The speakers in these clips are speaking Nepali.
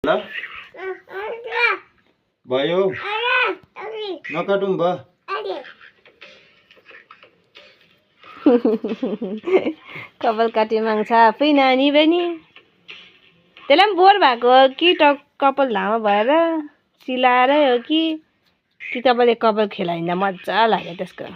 ल भयो नकाटौँ भयो कपाल काटे माग्छ आफै नानी पनि त्यसलाई पनि बोर भएको हो कि कपाल लामो भएर चिलाएरै हो कि तपाईँले कपाल खेलाइँदा मजा लाग्यो त्यसको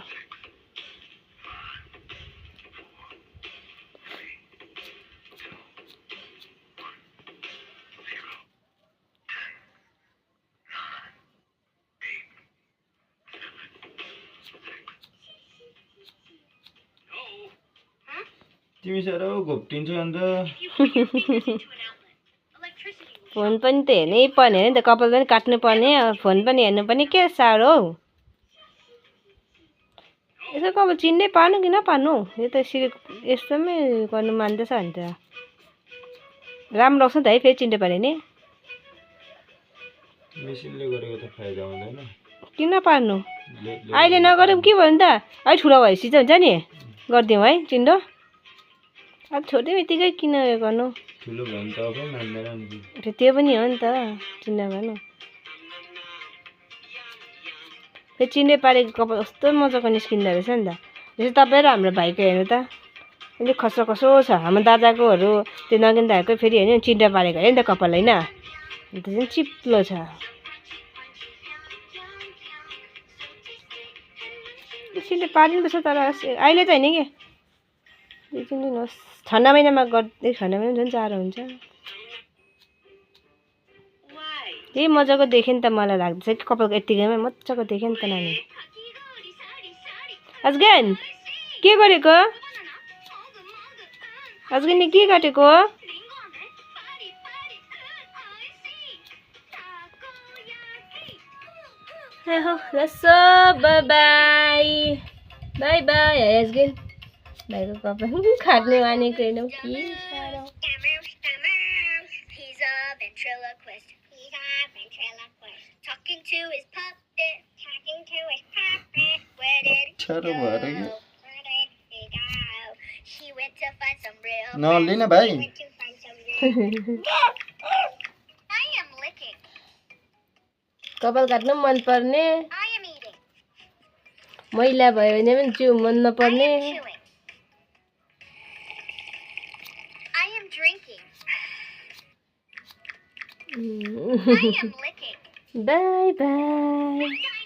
तिमी साह्रो घोप्टिन्छौ अन्त फोन पनि त हेर्नै पर्ने हो नि त कपाल पनि काट्नु पर्ने फोन पनि हेर्नु पर्ने के साह्रो हौ यसो कपाल चिन्नै पार्नु कि नपार्नु यो त यसरी यस्तोमै गर्नु मान्दैछ भने त राम्रो आउँछ नि त है फेरि चिन्नै पार्यो नि मेसिनले गरेको त फाइदा हुँदैन किन पार्नु अहिले नगरौँ के भयो नि त अहिले ठुलो भएपछि चाहिँ हुन्छ नि गरिदिउँ है चिन्डो अब छोटो बित्तिकै किन उयो गर्नु ठुलो भयो भने त अब मान्दैन नि त्यो पनि हो नि त चिन्ने गर्नु फेरि चिन्ने पारेको कपाल कस्तो मजाको निस्किँदो रहेछ नि त जस्तै तपाईँ र हाम्रो भाइको हेर्नु त अलिक खसो खसो छ हाम्रो दादाकोहरू त्यो नगिन दाको फेरि होइन चिन्ने पारेको अरे नि त कपाल होइन अन्त चाहिँ चिप्लो छ चिन्ने पारिनुपर्छ तर अहिले त होइन कि एकछिन दिनुहोस् ठन्डा महिनामा गर्दै ठन्डा महिना झन् जाडो हुन्छ ए मजाको देख्यो नि त मलाई लाग्दैछ कि कपालको यत्तिकैमा मजाको देख्यो नि त नानी अजगन के गरेको अजगन के काटेको लसो बाई बाई बाई बाई अजगन भाइको कपाल काट्ने मानेको हेर्नु कि साह्रो अप्ठ्यारो भएर कि नलिन भाइ कपाल काट्नु मन पर्ने मैला भयो भने पनि जिउ मन नपर्ने बाई बाई